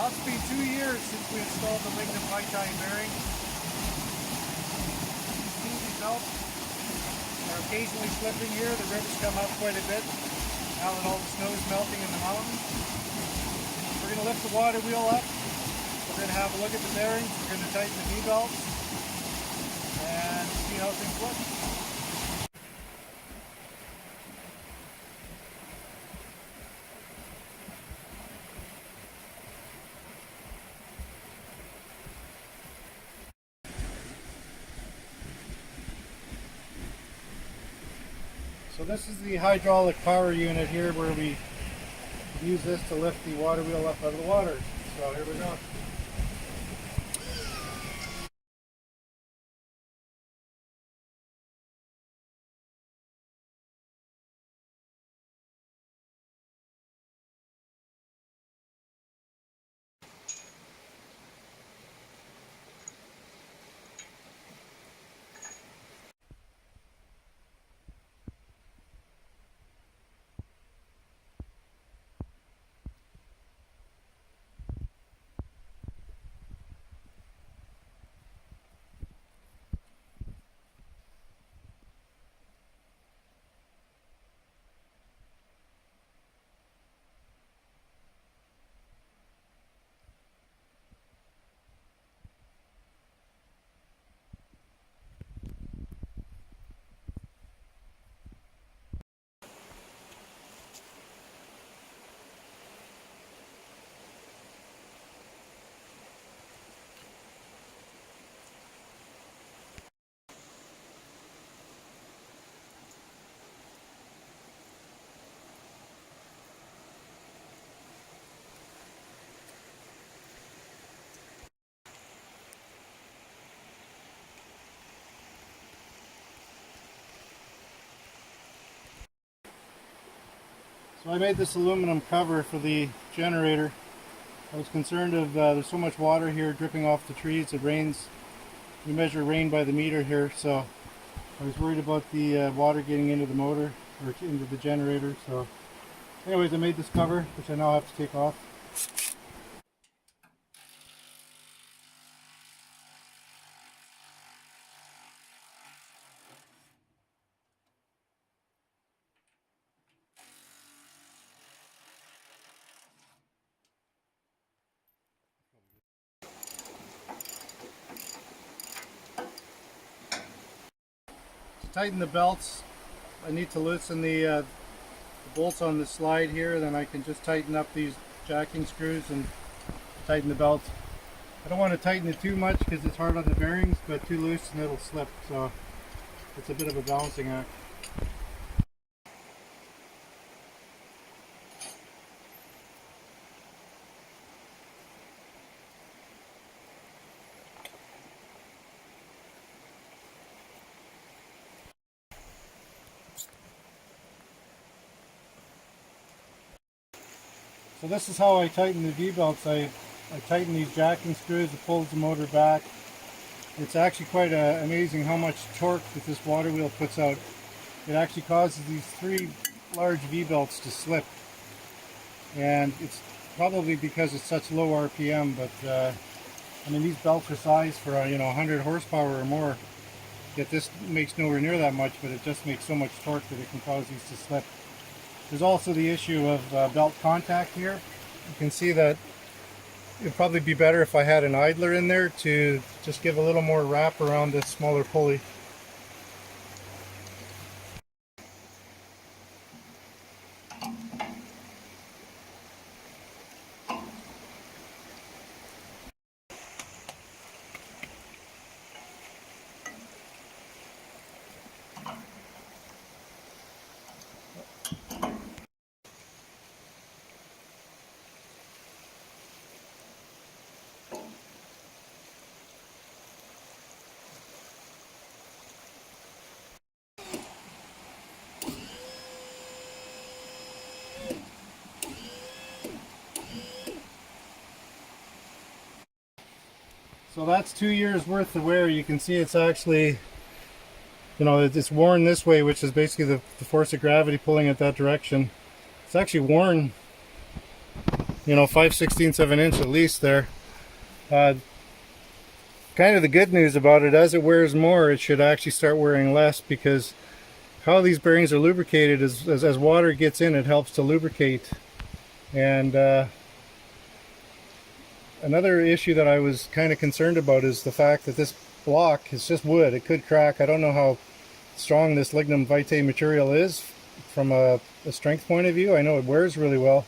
Well, it's been 2 years since we installed the Lignum high tie bearing. See these belts are occasionally slipping here. The rivets come up quite a bit now that all the snow is melting in the mountains. We're going to lift the water wheel up. We're going to have a look at the bearings. We're going to tighten the V-belts and see how things look. So this is the hydraulic power unit here where we use this to lift the water wheel up out of the water. So here we go. So I made this aluminum cover for the generator. I was concerned of there's so much water here dripping off the trees. It rains. We measure rain by the meter here, so I was worried about the water getting into the motor or into the generator. So anyways, I made this cover, which I now have to take off. To tighten the belts, I need to loosen the bolts on the slide here, then I can just tighten up these jacking screws and tighten the belt. I don't want to tighten it too much because it's hard on the bearings, but too loose and it'll slip, so it's a bit of a balancing act. So this is how I tighten the V-belts. I tighten these jacking screws, it pulls the motor back. It's actually quite amazing how much torque that this water wheel puts out. It actually causes these three large V-belts to slip. And it's probably because it's such low RPM, but I mean these belts are sized for 100 horsepower or more. Yet this makes nowhere near that much, but it just makes so much torque that it can cause these to slip. There's also the issue of belt contact here. You can see that it'd probably be better if I had an idler in there to just give a little more wrap around this smaller pulley. So that's 2 years worth of wear. You can see it's actually, it's worn this way, which is basically the force of gravity pulling it that direction. It's actually worn you know, 5/16 of an inch at least there. Uh, Kind of the good news about it, as it wears more, it should actually start wearing less, because how these bearings are lubricated is as water gets in, it helps to lubricate. And another issue that I was kind of concerned about is the fact that this block is just wood. It could crack. I don't know how strong this lignum vitae material is from a strength point of view. I know it wears really well,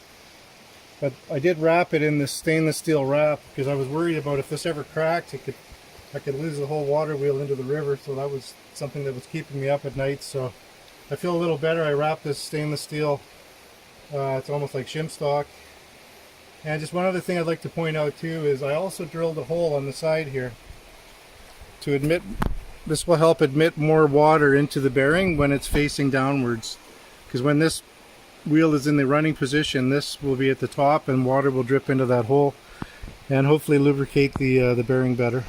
but I did wrap it in this stainless steel wrap because I was worried about if this ever cracked, I could lose the whole water wheel into the river. So that was something that was keeping me up at night. So I feel a little better. I wrapped this stainless steel. It's almost like shim stock. And just one other thing I'd like to point out too is I also drilled a hole on the side here to admit, this will help admit more water into the bearing when it's facing downwards. Because when this wheel is in the running position, this will be at the top and water will drip into that hole and hopefully lubricate the bearing better.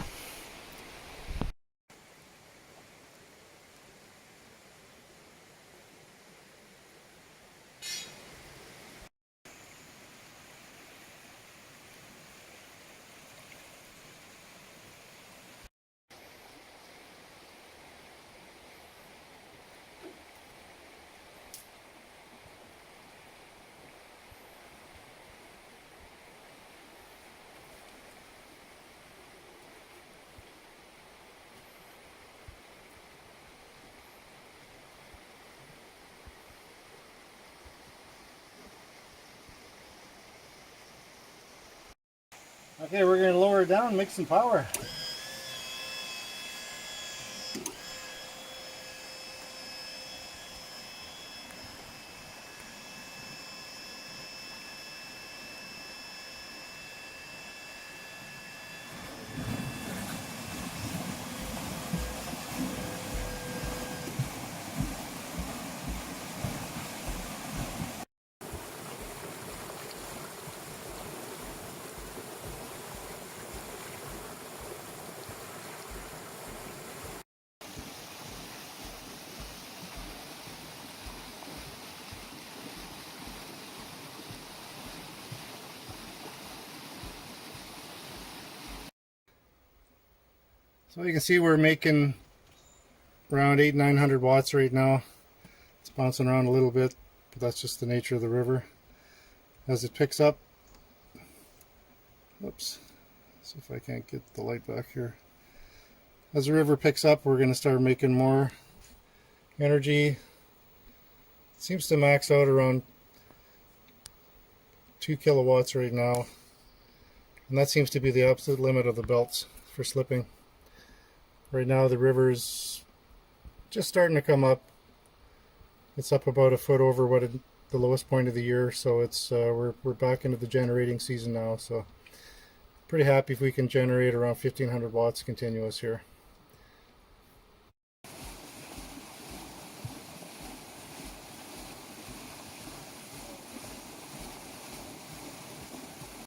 Okay, we're going to lower it down and make some power. So you can see we're making around 800-900 watts right now. It's bouncing around a little bit, but that's just the nature of the river. As it picks up, oops, see if I can't get the light back here. As the river picks up, we're going to start making more energy. It seems to max out around 2 kilowatts right now, and that seems to be the absolute limit of the belts for slipping. Right now the river's just starting to come up. It's up about a foot over the lowest point of the year, so it's we're back into the generating season now. So pretty happy if we can generate around 1500 watts continuous here.